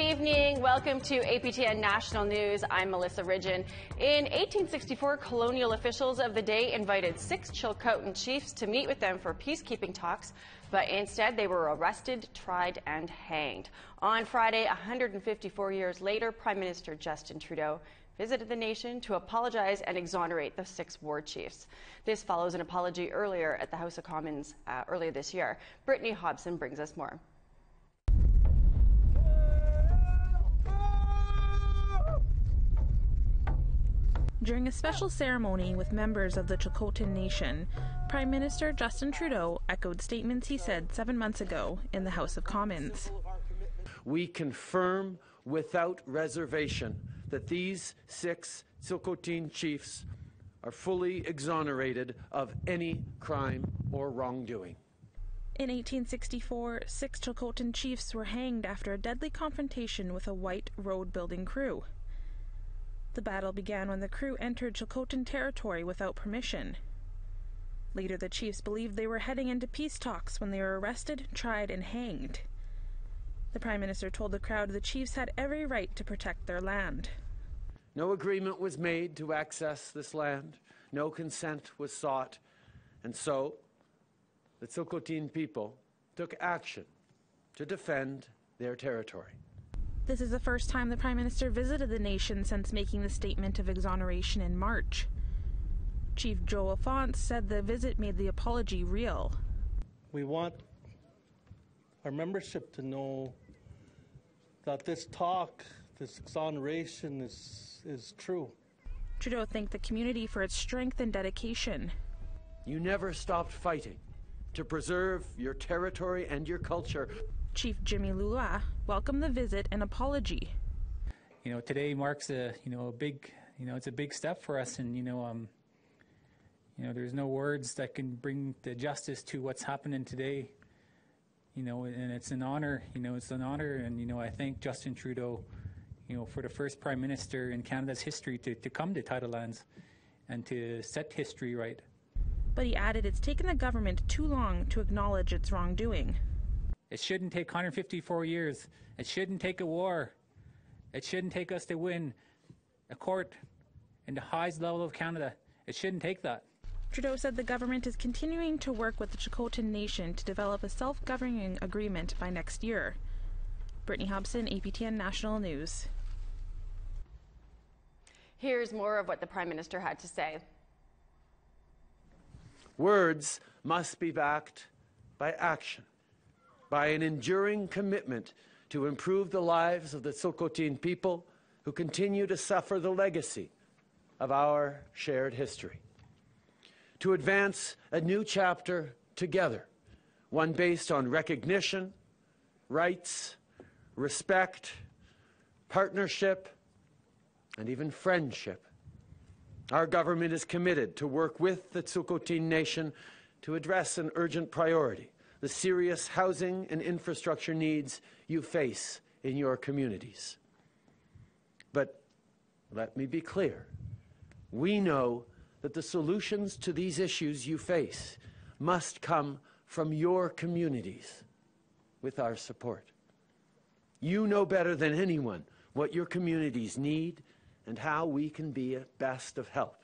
evening. Welcome to APTN National News. I'm Melissa Ridgen. In 1864, colonial officials of the day invited 6 Tsilhqot'in chiefs to meet with them for peacekeeping talks, but instead they were arrested, tried, and hanged. On Friday, 154 years later, Prime Minister Justin Trudeau visited the nation to apologize and exonerate the 6 war chiefs. This follows an apology earlier at the House of Commons earlier this year. Brittany Hobson brings us more. During a special ceremony with members of the Tsilhqot'in Nation, Prime Minister Justin Trudeau echoed statements he said 7 months ago in the House of Commons. We confirm without reservation that these 6 Tsilhqot'in chiefs are fully exonerated of any crime or wrongdoing. In 1864, 6 Tsilhqot'in chiefs were hanged after a deadly confrontation with a white road-building crew. The battle began when the crew entered Tsilhqot'in territory without permission. Later, the chiefs believed they were heading into peace talks when they were arrested, tried, and hanged. The Prime Minister told the crowd the chiefs had every right to protect their land. No agreement was made to access this land. No consent was sought. And so, the Tsilhqot'in people took action to defend their territory. This is the first time the Prime Minister visited the nation since making the statement of exoneration in March. Chief Joe Alphonse said the visit made the apology real. We want our membership to know that this talk, this exoneration is true. Trudeau thanked the community for its strength and dedication. You never stopped fighting to preserve your territory and your culture. Chief Jimmy Lua welcomed the visit and apology. Today marks a big step for us, and there's no words that can bring the justice to what's happening today. And it's an honor. And I thank Justin Trudeau, for the first Prime Minister in Canada's history to come to Tidal Lands and to set history right. But he added it's taken the government too long to acknowledge its wrongdoing. It shouldn't take 154 years. It shouldn't take a war. It shouldn't take us to win a court in the highest level of Canada. It shouldn't take that. Trudeau said the government is continuing to work with the Tsilhqot'in Nation to develop a self-governing agreement by next year. Brittany Hobson, APTN National News. Here's more of what the Prime Minister had to say. Words must be backed by action, by an enduring commitment to improve the lives of the Tsilhqot'in people who continue to suffer the legacy of our shared history. To advance a new chapter together, one based on recognition, rights, respect, partnership, and even friendship. Our government is committed to work with the Tsilhqot'in Nation to address an urgent priority: the serious housing and infrastructure needs you face in your communities. But let me be clear. We know that the solutions to these issues you face must come from your communities with our support. You know better than anyone what your communities need and how we can be at best of help.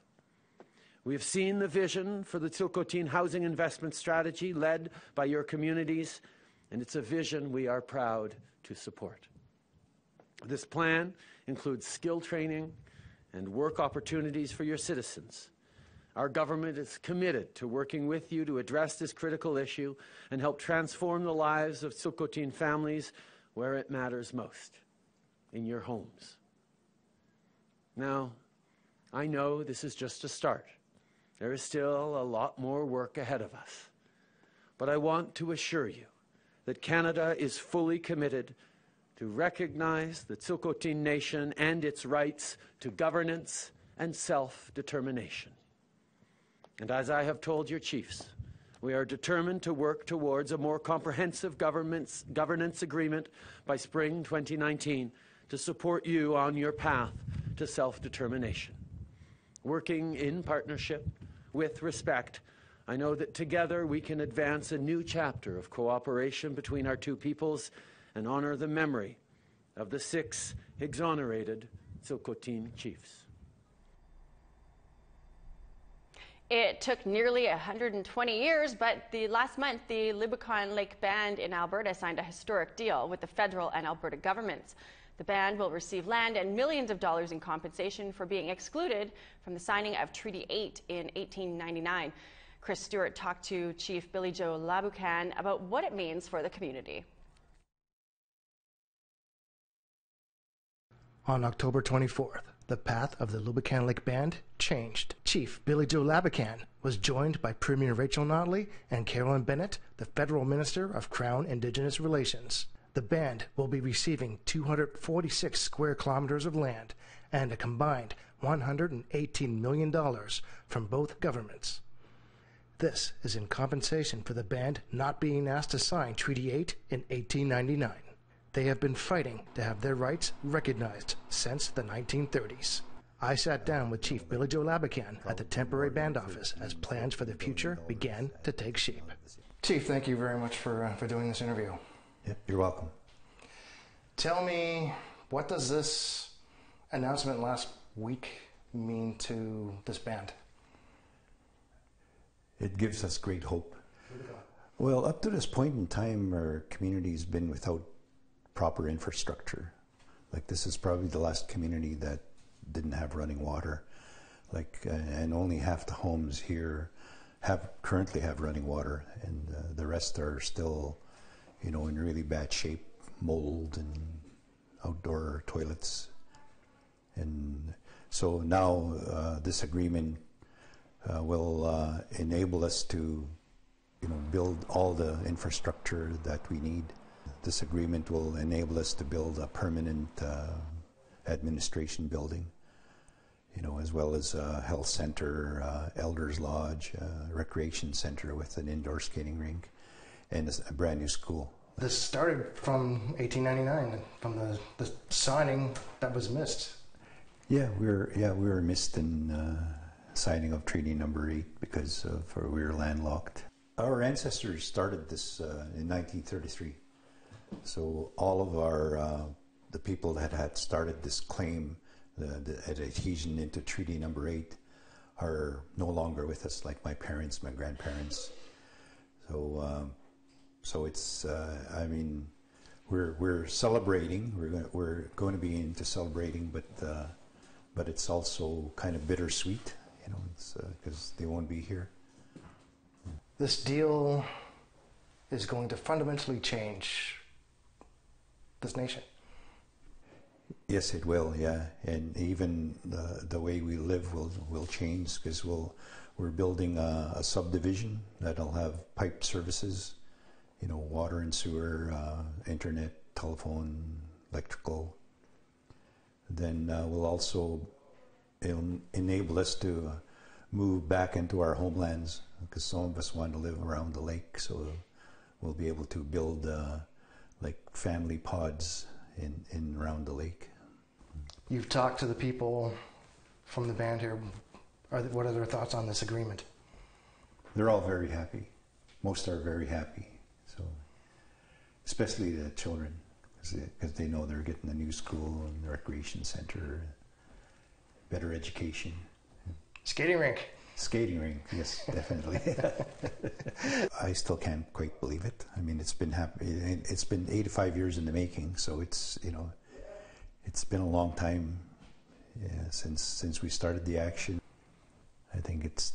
We have seen the vision for the Tsilhqot'in Housing Investment Strategy led by your communities, and it's a vision we are proud to support. This plan includes skill training and work opportunities for your citizens. Our government is committed to working with you to address this critical issue and help transform the lives of Tsilhqot'in families where it matters most, in your homes. Now, I know this is just a start. There is still a lot more work ahead of us. But I want to assure you that Canada is fully committed to recognize the Tsilhqot'in Nation and its rights to governance and self-determination. And as I have told your chiefs, we are determined to work towards a more comprehensive governance agreement by spring 2019 to support you on your path to self-determination. Working in partnership, with respect, I know that together we can advance a new chapter of cooperation between our two peoples and honor the memory of the 6 exonerated Tsilhqot'in chiefs. It took nearly 120 years, but last month, the Lubicon Lake Band in Alberta signed a historic deal with the federal and Alberta governments. The band will receive land and millions of dollars in compensation for being excluded from the signing of Treaty 8 in 1899. Chris Stewart talked to Chief Billy Joe Lubicon about what it means for the community. On October 24th, the path of the Lubicon Lake Band changed. Chief Billy Joe Lubicon was joined by Premier Rachel Notley and Carolyn Bennett, the Federal Minister of Crown Indigenous Relations. The band will be receiving 246 square kilometers of land and a combined $118 million from both governments. This is in compensation for the band not being asked to sign Treaty 8 in 1899. They have been fighting to have their rights recognized since the 1930s. I sat down with Chief Billy Joe Lubicon at the temporary band office as plans for the future began to take shape. Chief, thank you very much for doing this interview. Yeah, you're welcome. Tell me, what does this announcement last week mean to this band? It gives us great hope. Well, up to this point in time, our community's been without proper infrastructure. Like, this is probably the last community that didn't have running water. And only half the homes here currently have running water, and the rest are still, in really bad shape, mold and outdoor toilets. And so now this agreement will enable us to, build all the infrastructure that we need. This agreement will enable us to build a permanent administration building, as well as a health center, elders lodge, recreation center with an indoor skating rink, and a brand new school. This started from 1899, from the signing that was missed. Yeah, we were missed in signing of Treaty Number 8 because we were landlocked. Our ancestors started this in 1933. So all of the people that had started this claim, the adhesion into Treaty Number 8, are no longer with us, like my parents, my grandparents. So it's, we're celebrating. We're going to be into celebrating, but it's also kind of bittersweet, because they won't be here. This deal is going to fundamentally change this nation. Yes, it will. Yeah, and even the way we live will change, because we're building a subdivision that'll have pipe services, water and sewer, internet, telephone, electrical. Then will also enable us to move back into our homelands, because some of us want to live around the lake, so we'll be able to build family pods in around the lake. You've talked to the people from the band here. What are their thoughts on this agreement? They're all very happy. Most are very happy. So, especially the children, because they know they're getting a new school and a recreation center, better education. Skating rink. Skating rink, yes, definitely. I still can't quite believe it. I mean, it's been 85 years in the making, so it's it's been a long time since we started the action. I think it's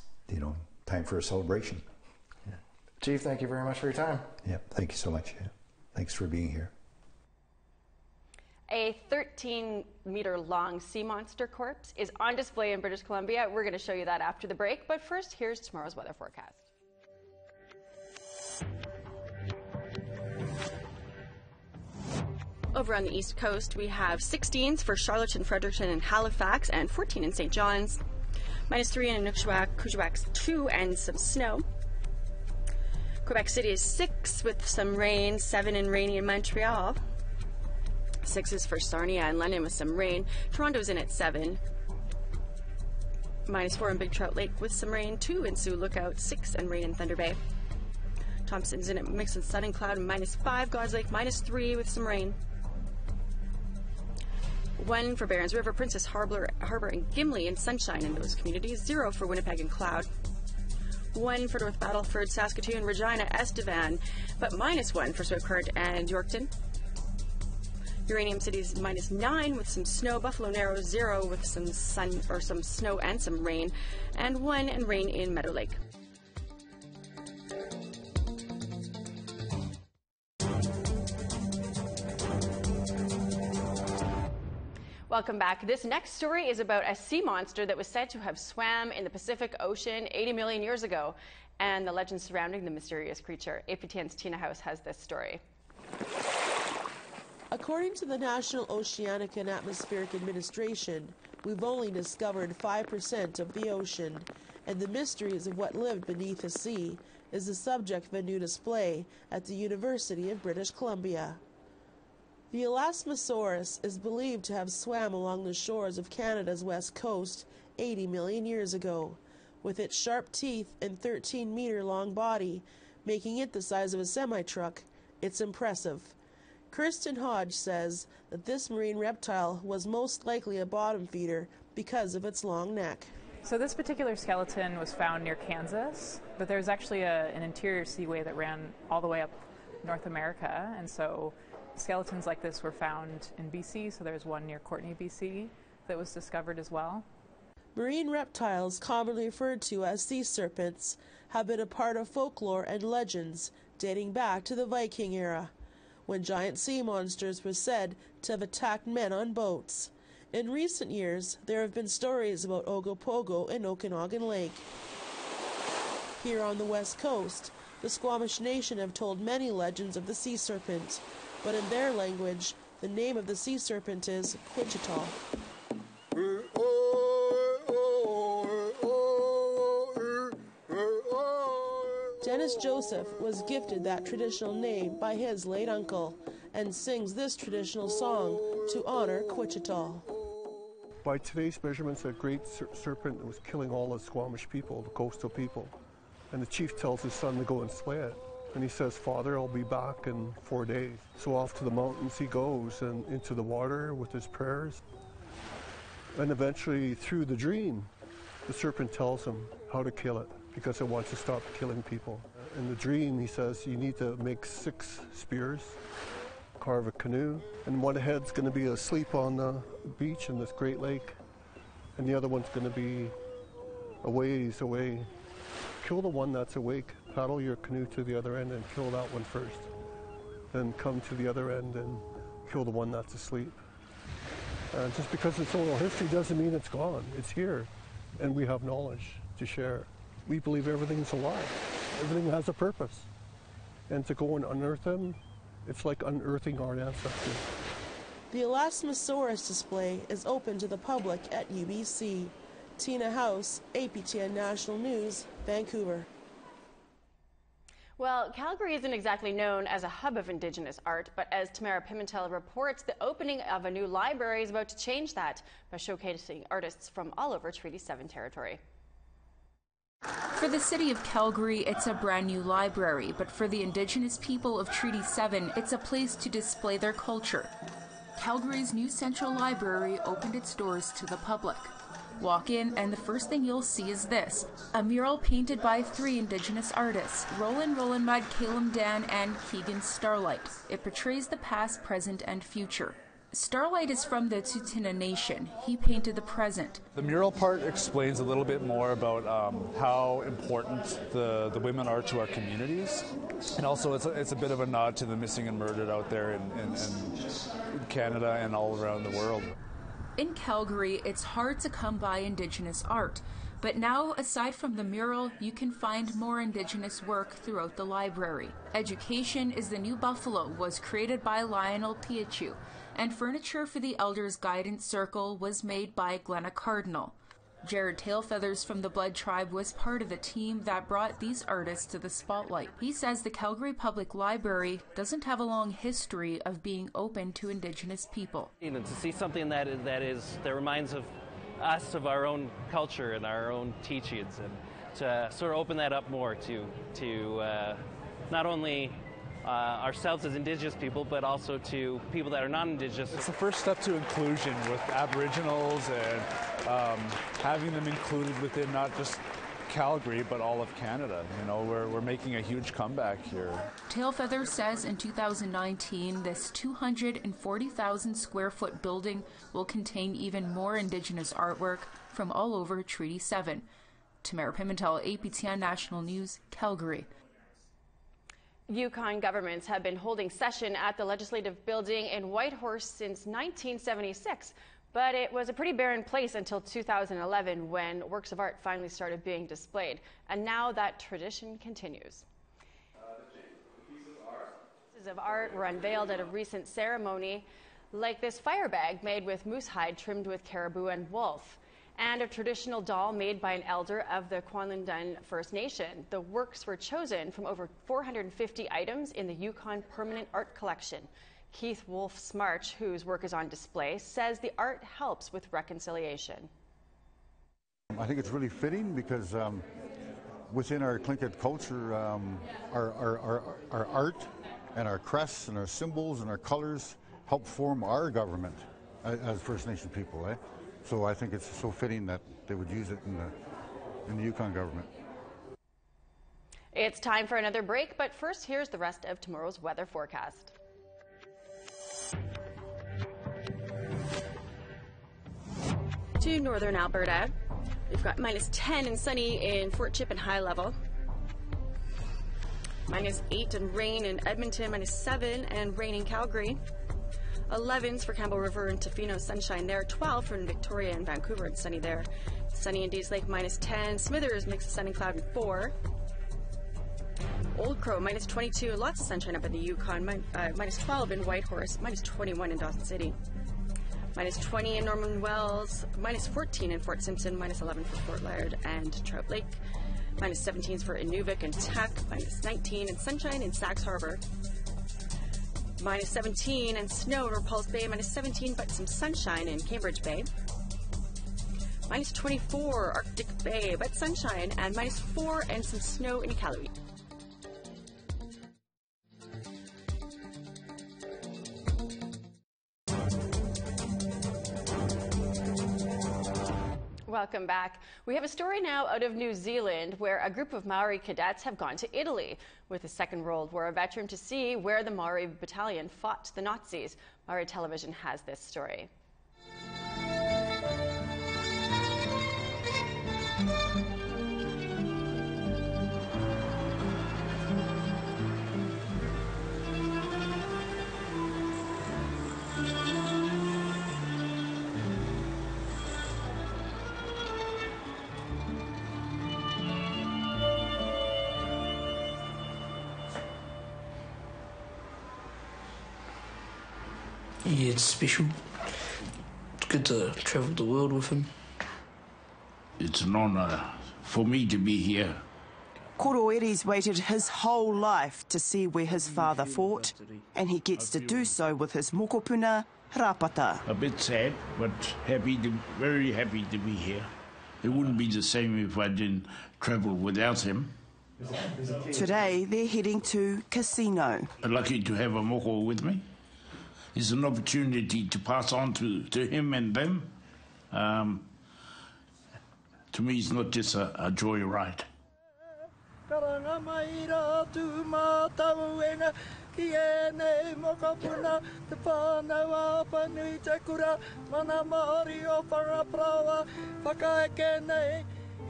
time for a celebration. Yeah. Chief, thank you very much for your time. Yeah, thank you so much. Yeah. Thanks for being here. A 13-meter-long sea monster corpse is on display in British Columbia. We're going to show you that after the break, but first, here's tomorrow's weather forecast. Over on the East Coast, we have 16s for Charlottetown, Fredericton, and Halifax, and 14 in St. John's. -3 in Inukjuak, Kuujjuaq's 2, and some snow. Quebec City is 6 with some rain, 7 and rainy in Montreal. 6 is for Sarnia and London with some rain. Toronto's in at 7. -4 in Big Trout Lake with some rain. 2 in Sioux Lookout. 6 and rain in Thunder Bay. Thompson's in at mix of sun and cloud. -5 God's Lake. -3 with some rain. 1 for Barons River, Princess Harbour, and Gimli in sunshine in those communities. 0 for Winnipeg and Cloud. 1 for North Battleford, Saskatoon, Regina, Estevan, but -1 for Swift and Yorkton. Uranium City's -9 with some snow. Buffalo Narrows 0 with some sun or some snow and some rain, and 1 and rain in Meadow Lake. Welcome back. This next story is about a sea monster that was said to have swam in the Pacific Ocean 80 million years ago, and the legend surrounding the mysterious creature. APTN's Tina House has this story. According to the National Oceanic and Atmospheric Administration, we've only discovered 5% of the ocean, and the mysteries of what lived beneath the sea is the subject of a new display at the University of British Columbia. The Elasmosaurus is believed to have swam along the shores of Canada's west coast 80 million years ago, with its sharp teeth and 13-meter-long body, making it the size of a semi-truck. It's impressive. Kirsten Hodge says that this marine reptile was most likely a bottom feeder because of its long neck. So this particular skeleton was found near Kansas, but there's actually an interior seaway that ran all the way up North America, and so skeletons like this were found in BC, so there's one near Courtenay, BC, that was discovered as well. Marine reptiles, commonly referred to as sea serpents, have been a part of folklore and legends dating back to the Viking era, when giant sea monsters were said to have attacked men on boats. In recent years, there have been stories about Ogopogo in Okanagan Lake. Here on the west coast, the Squamish Nation have told many legends of the sea serpent, but in their language, the name of the sea serpent is Quitchitall. Dennis Joseph was gifted that traditional name by his late uncle and sings this traditional song to honor Quitchitall. By today's measurements, a great serpent was killing all the Squamish people, the coastal people. And the chief tells his son to go and slay it. And he says, "Father, I'll be back in 4 days." So off to the mountains he goes and into the water with his prayers. And eventually, through the dream, the serpent tells him how to kill it because it wants to stop killing people. In the dream, he says, you need to make 6 spears, carve a canoe, and one head's going to be asleep on the beach in this great lake, and the other one's going to be a ways away. Kill the one that's awake, paddle your canoe to the other end and kill that one first. Then come to the other end and kill the one that's asleep. Just because it's oral history doesn't mean it's gone. It's here, and we have knowledge to share. We believe everything's alive. Everything has a purpose. And to go and unearth them, it's like unearthing our ancestors. The Elasmosaurus display is open to the public at UBC. Tina House, APTN National News, Vancouver. Well, Calgary isn't exactly known as a hub of Indigenous art, but as Tamara Pimentel reports, the opening of a new library is about to change that by showcasing artists from all over Treaty 7 territory. For the city of Calgary, it's a brand new library, but for the Indigenous people of Treaty 7, it's a place to display their culture. Calgary's new Central Library opened its doors to the public. Walk in, and the first thing you'll see is this, a mural painted by 3 Indigenous artists, Roland Mud, Calum Dan, and Keegan Starlight. It portrays the past, present, and future. Starlight is from the Tsilhqot'in Nation. He painted the present. The mural part explains a little bit more about how important the women are to our communities. And also it's a bit of a nod to the missing and murdered out there in Canada and all around the world. In Calgary, it's hard to come by Indigenous art. But now, aside from the mural, you can find more Indigenous work throughout the library. Education is the New Buffalo was created by Lionel Piachu, and furniture for the Elders Guidance Circle was made by Glenna Cardinal. Jared Tailfeathers from the Blood Tribe was part of the team that brought these artists to the spotlight. He says the Calgary Public Library doesn't have a long history of being open to Indigenous people. To see something that reminds of us of our own culture and our own teachings, and to sort of open that up more to not only ourselves as Indigenous people, but also to people that are non-Indigenous. It's the first step to inclusion with Aboriginals and having them included within not just Calgary, but all of Canada. You know, we're making a huge comeback here. Tailfeather says in 2019, this 240,000 square foot building will contain even more Indigenous artwork from all over Treaty 7. Tamara Pimentel, APTN National News, Calgary. Yukon governments have been holding session at the Legislative Building in Whitehorse since 1976. But it was a pretty barren place until 2011 when works of art finally started being displayed. And now that tradition continues. Pieces of art were unveiled at a recent ceremony, like this fire bag made with moose hide trimmed with caribou and wolf, and a traditional doll made by an elder of the Tsilhqot'in First Nation. The works were chosen from over 450 items in the Yukon Permanent Art Collection. Keith Wolf-Smarch, whose work is on display, says the art helps with reconciliation. I think it's really fitting because within our Tsilhqot'in culture, our art and our crests and our symbols and our colors help form our government as First Nation people. So I think it's so fitting that they would use it in the Yukon government. It's time for another break, but first here's the rest of tomorrow's weather forecast. To northern Alberta, we've got -10 and sunny in Fort Chip and High Level. -8 and rain in Edmonton, -7 and rain in Calgary. 11s for Campbell River and Tofino, sunshine there. 12 for Victoria and Vancouver, and sunny there. Sunny in Dease Lake, -10. Smithers, mix of sun and cloud, and 4. Old Crow, -22, lots of sunshine up in the Yukon. -12 in Whitehorse, -21 in Dawson City. -20 in Norman Wells, -14 in Fort Simpson, -11 for Fort Laird and Trout Lake, -17s for Inuvik and Tuck, -19 and sunshine in Sachs Harbor, -17 and snow in Repulse Bay, -17 but some sunshine in Cambridge Bay, -24 Arctic Bay but sunshine, and -4 and some snow in Iqaluit. Welcome back. We have a story now out of New Zealand where a group of Maori cadets have gone to Italy with the Second World War veteran to see where the Maori battalion fought the Nazis. Maori Television has this story. Yeah, it's special. It's good to travel the world with him. It's an honour for me to be here. Koroeri's waited his whole life to see where his father fought, and he gets to do so with his mokopuna, Rapata. A bit sad, but very happy to be here. It wouldn't be the same if I didn't travel without him. Today, they're heading to Casino. Lucky to have a moko with me. It's an opportunity to pass on to him and them. To me, it's not just a joyride.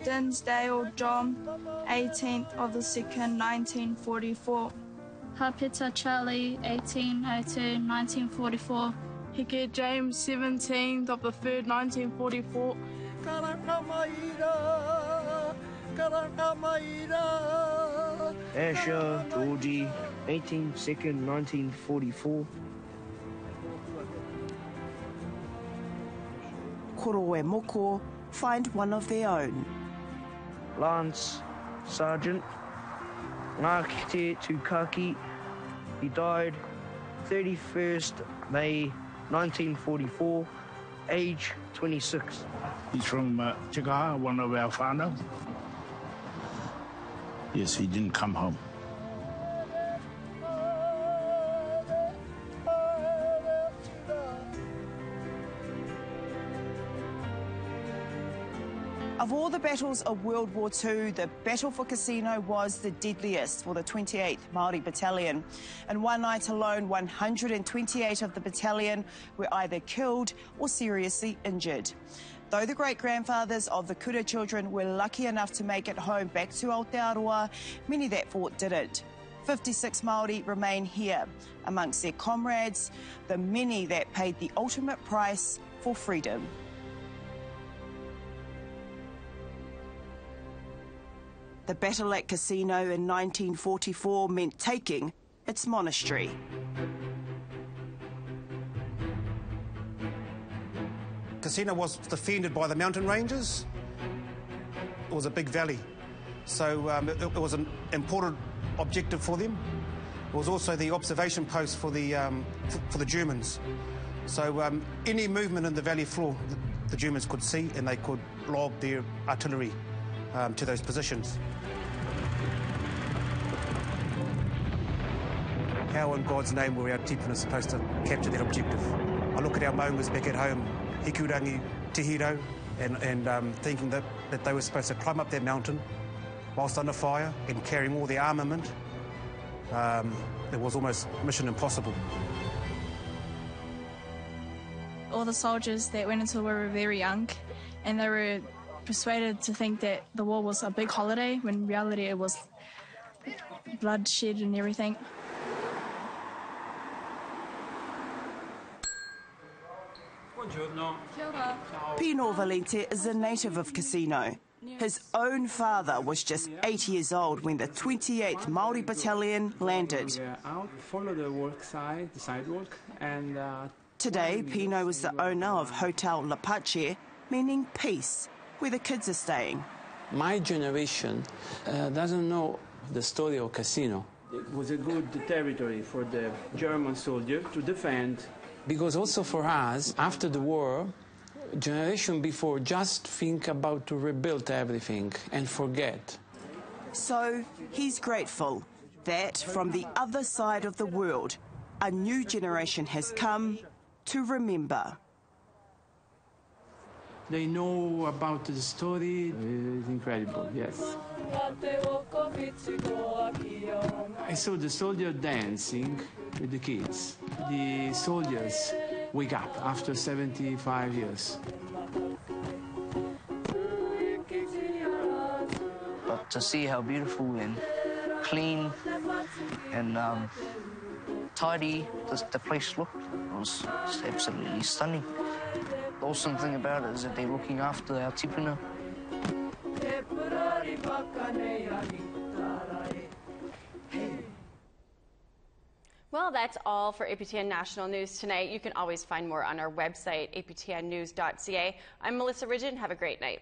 Dinsdale John, 18th of the 2nd, 1944. Hapeta Charlie, 1802, 1944. Hike James, 17th of the 3rd, 1944. Asher Georgie, 18th, 2nd, 1944. Koroe Moko find one of their own. Lance Sergeant Ngākite Tukaki. He died 31st May 1944, age 26. He's from Tikaha, one of our whānau. Yes, he didn't come home. Of all the battles of World War II, the battle for Casino was the deadliest for the 28th Māori Battalion. In one night alone, 128 of the battalion were either killed or seriously injured. Though the great-grandfathers of the Kura children were lucky enough to make it home back to Aotearoa, many that fought didn't. 56 Māori remain here, amongst their comrades, the many that paid the ultimate price for freedom. The battle at Casino in 1944 meant taking its monastery. Casino was defended by the mountain ranges. It was a big valley, so it was an important objective for them. It was also the observation post for the Germans. So any movement in the valley floor, the Germans could see, and they could lob their artillery to those positions. How in God's name were our tipuna supposed to capture that objective? I look at our maungas back at home, Hikurangi, Te and thinking that they were supposed to climb up that mountain whilst under fire and carrying all their armament. It was almost mission impossible. All the soldiers that went into the war were very young, and they were persuaded to think that the war was a big holiday, when in reality it was bloodshed and everything. Pino Valente is a native of Casino. His own father was just 8 years old when the 28th Māori Battalion landed. Follow the sidewalk, and today, Pino is the owner of Hotel La Pace, meaning peace, where the kids are staying. My generation doesn't know the story of Casino. It was a good territory for the German soldier to defend. Because also for us, after the war, generation before just think about to rebuild everything and forget. So he's grateful that from the other side of the world, a new generation has come to remember. They know about the story. It's incredible, yes. I saw the soldier dancing with the kids. The soldiers wake up after 75 years. But to see how beautiful and clean and tidy the place looked, it was just absolutely stunning. The awesome thing about it is that they're looking after our tipuna. Well, that's all for APTN National News tonight. You can always find more on our website, aptnnews.ca. I'm Melissa Ridgen. Have a great night.